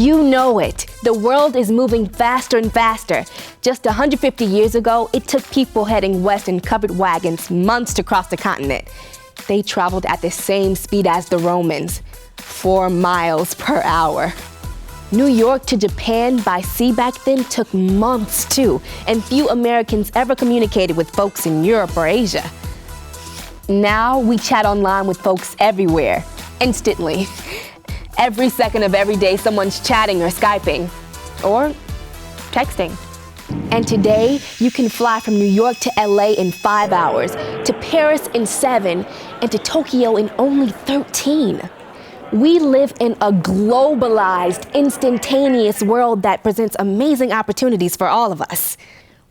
You know it. The world is moving faster and faster. Just 150 years ago, it took people heading west in covered wagons months to cross the continent. They traveled at the same speed as the Romans, 4 miles per hour. New York to Japan by sea back then took months too, and few Americans ever communicated with folks in Europe or Asia. Now we chat online with folks everywhere, instantly. Every second of every day, someone's chatting or Skyping, or texting. And today, you can fly from New York to LA in 5 hours, to Paris in 7, and to Tokyo in only 13. We live in a globalized, instantaneous world that presents amazing opportunities for all of us.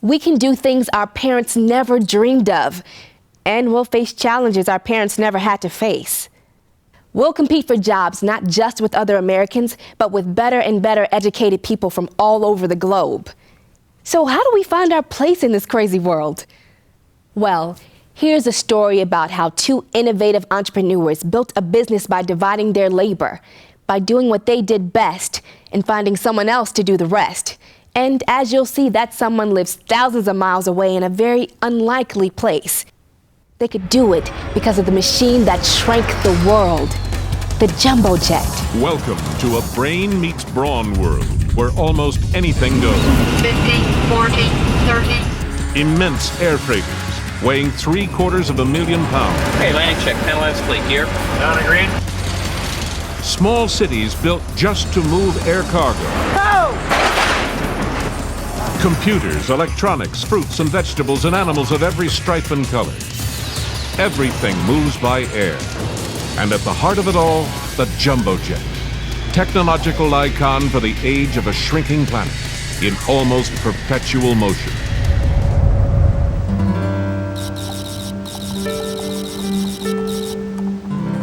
We can do things our parents never dreamed of, and we'll face challenges our parents never had to face. We'll compete for jobs not just with other Americans, but with better and better educated people from all over the globe. So how do we find our place in this crazy world? Well, here's a story about how 2 innovative entrepreneurs built a business by dividing their labor, by doing what they did best and finding someone else to do the rest. And as you'll see, that someone lives thousands of miles away in a very unlikely place. They could do it because of the machine that shrank the world, the jumbo jet. Welcome to a brain meets brawn world where almost anything goes. 50, 40, 30. Immense air freighters weighing 750,000 pounds. Hey, landing check, penalized fleet here. Down and green. Small cities built just to move air cargo. Computers, electronics, fruits and vegetables and animals of every stripe and color. Everything moves by air. And at the heart of it all, the jumbo jet. Technological icon for the age of a shrinking planet in almost perpetual motion.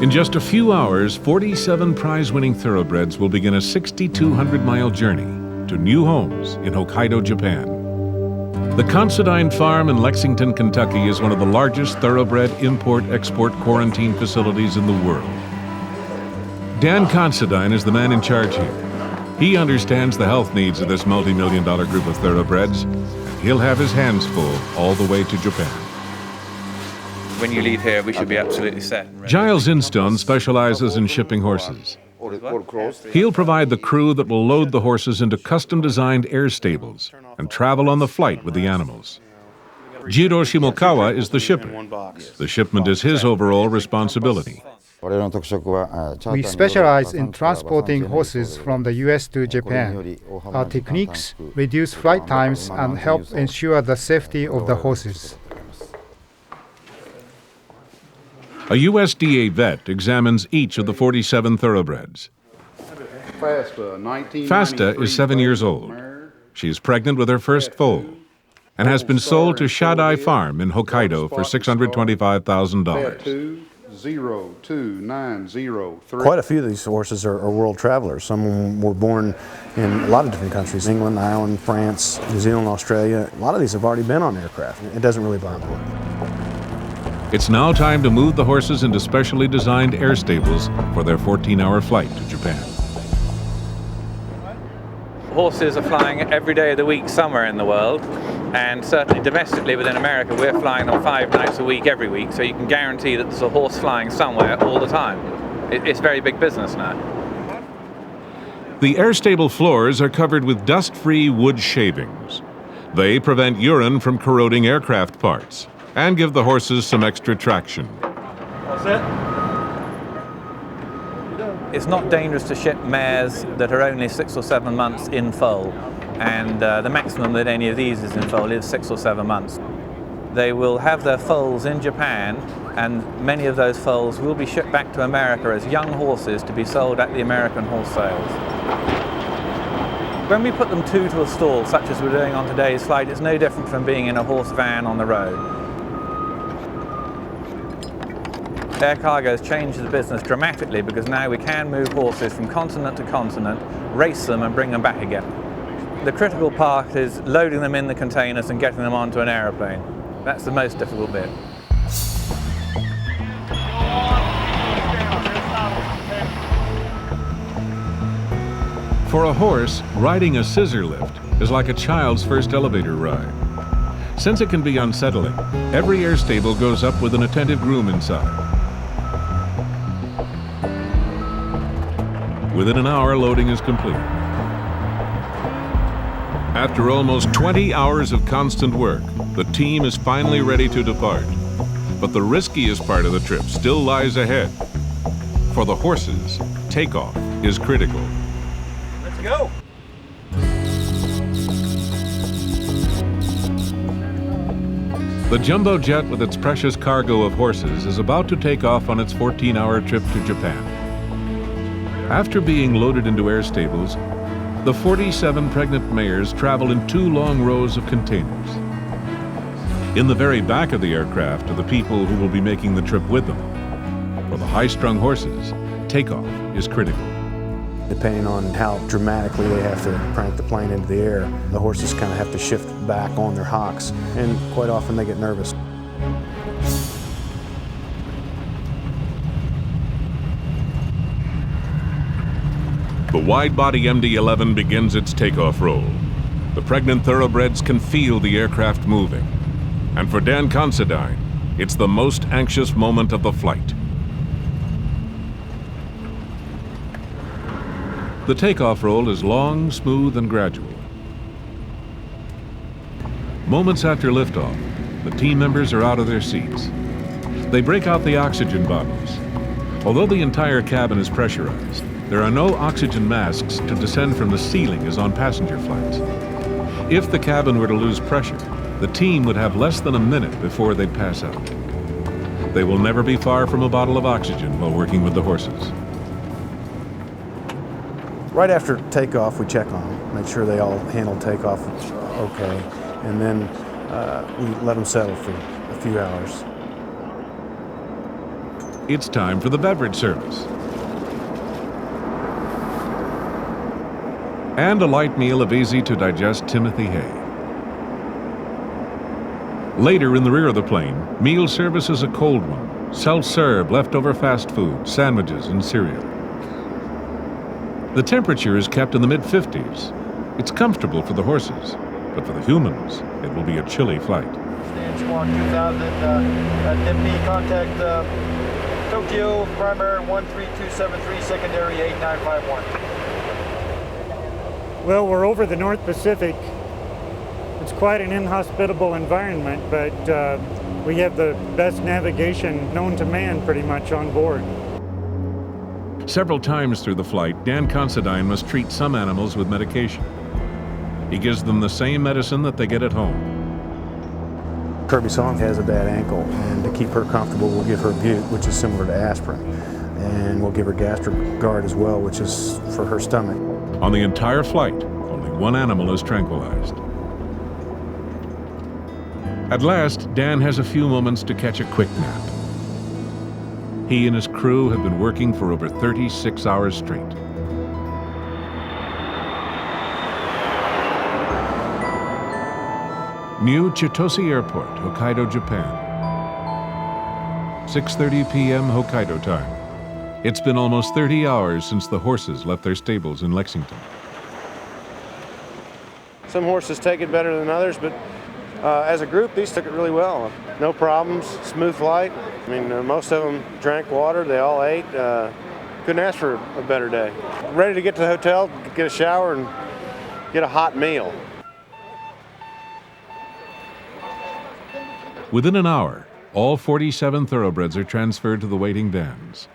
In just a few hours, 47 prize-winning thoroughbreds will begin a 6,200-mile journey to new homes in Hokkaido, Japan. The Considine Farm in Lexington, Kentucky is one of the largest thoroughbred import-export quarantine facilities in the world. Dan Considine is the man in charge here. He understands the health needs of this multi-million-dollar group of thoroughbreds, and he'll have his hands full all the way to Japan. When you leave here, we should be absolutely set. Giles Instone specializes in shipping horses. He'll provide the crew that will load the horses into custom-designed air stables and travel on the flight with the animals. Jiro Shimokawa is the shipper. The shipment is his overall responsibility. We specialize in transporting horses from the US to Japan. Our techniques reduce flight times and help ensure the safety of the horses. A USDA vet examines each of the 47 thoroughbreds. Fasta is 7 years old. She is pregnant with her first foal and has been sold to Shadai Farm in Hokkaido for $625,000. Quite a few of these horses are world travelers. Some were born in a lot of different countries, England, Ireland, France, New Zealand, Australia. A lot of these have already been on aircraft. It doesn't really bother me. It's now time to move the horses into specially designed air stables for their 14-hour flight to Japan. Horses are flying every day of the week somewhere in the world, and certainly domestically within America, we're flying them 5 nights a week every week, so you can guarantee that there's a horse flying somewhere all the time. It's very big business now. The air stable floors are covered with dust-free wood shavings. They prevent urine from corroding aircraft parts and give the horses some extra traction. That's it. It's not dangerous to ship mares that are only 6 or 7 months in foal, and the maximum that any of these is in foal is 6 or 7 months. They will have their foals in Japan, and many of those foals will be shipped back to America as young horses to be sold at the American horse sales. When we put them to a stall, such as we're doing on today's flight, it's no different from being in a horse van on the road. Air cargo has changed the business dramatically because now we can move horses from continent to continent, race them and bring them back again. The critical part is loading them in the containers and getting them onto an aeroplane. That's the most difficult bit. For a horse, riding a scissor lift is like a child's first elevator ride. Since it can be unsettling, every air stable goes up with an attentive groom inside. Within an hour, loading is complete. After almost 20 hours of constant work, the team is finally ready to depart. But the riskiest part of the trip still lies ahead. For the horses, takeoff is critical. Let's go. The jumbo jet with its precious cargo of horses is about to take off on its 14-hour trip to Japan. After being loaded into air stables, the 47 pregnant mares travel in 2 long rows of containers. In the very back of the aircraft are the people who will be making the trip with them. For the high-strung horses, takeoff is critical. Depending on how dramatically they have to crank the plane into the air, the horses kind of have to shift back on their hocks, and quite often they get nervous. The wide-body MD-11 begins its takeoff roll. The pregnant thoroughbreds can feel the aircraft moving. And for Dan Considine, it's the most anxious moment of the flight. The takeoff roll is long, smooth, and gradual. Moments after liftoff, the team members are out of their seats. They break out the oxygen bottles. Although the entire cabin is pressurized, there are no oxygen masks to descend from the ceiling as on passenger flights. If the cabin were to lose pressure, the team would have less than a minute before they'd pass out. They will never be far from a bottle of oxygen while working with the horses. Right after takeoff, we check on them, make sure they all handle takeoff okay, and then we let them settle for a few hours. It's time for the beverage service. And a light meal of easy-to-digest Timothy hay. Later in the rear of the plane, meal service is a cold one. Self-serve, leftover fast food, sandwiches, and cereal. The temperature is kept in the mid-50s. It's comfortable for the horses, but for the humans, it will be a chilly flight. Stand Squawk 2000, NIMB, contact Tokyo, primary 13273, secondary 8951. Well, we're over the North Pacific. It's quite an inhospitable environment, but we have the best navigation known to man pretty much on board. Several times through the flight, Dan Considine must treat some animals with medication. He gives them the same medicine that they get at home. Kirby Song has a bad ankle, and to keep her comfortable, we'll give her Butte, which is similar to aspirin. And we'll give her GastroGuard as well, which is for her stomach. On the entire flight, only one animal is tranquilized. At last, Dan has a few moments to catch a quick nap. He and his crew have been working for over 36 hours straight. New Chitose Airport, Hokkaido, Japan. 6:30 p.m. Hokkaido time. It's been almost 30 hours since the horses left their stables in Lexington. Some horses take it better than others, but as a group, these took it really well. No problems, smooth flight. I mean, most of them drank water, they all ate. Couldn't ask for a better day. Ready to get to the hotel, get a shower, and get a hot meal. Within an hour, all 47 thoroughbreds are transferred to the waiting vans.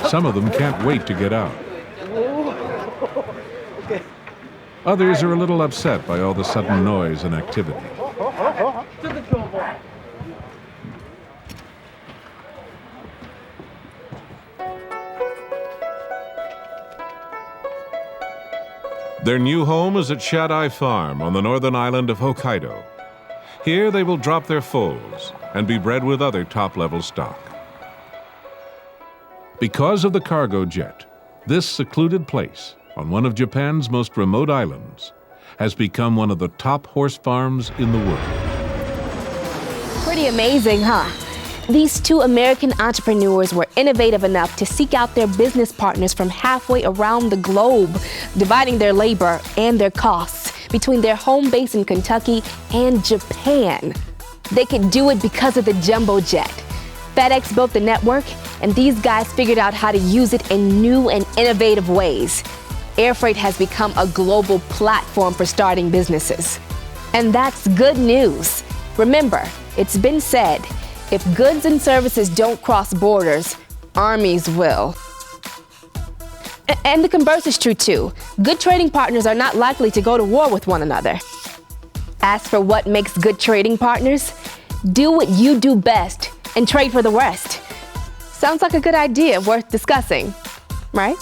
Some of them can't wait to get out. Others are a little upset by all the sudden noise and activity. Their new home is at Shadai Farm on the northern island of Hokkaido. Here they will drop their foals and be bred with other top-level stock. Because of the cargo jet, this secluded place on one of Japan's most remote islands has become one of the top horse farms in the world. Pretty amazing, huh? These two American entrepreneurs were innovative enough to seek out their business partners from halfway around the globe, dividing their labor and their costs between their home base in Kentucky and Japan. They could do it because of the jumbo jet. FedEx built the network, and these guys figured out how to use it in new and innovative ways. Air freight has become a global platform for starting businesses. And that's good news. Remember, it's been said, if goods and services don't cross borders, armies will. And the converse is true too. Good trading partners are not likely to go to war with one another. As for what makes good trading partners, do what you do best and trade for the rest. Sounds like a good idea worth discussing, right?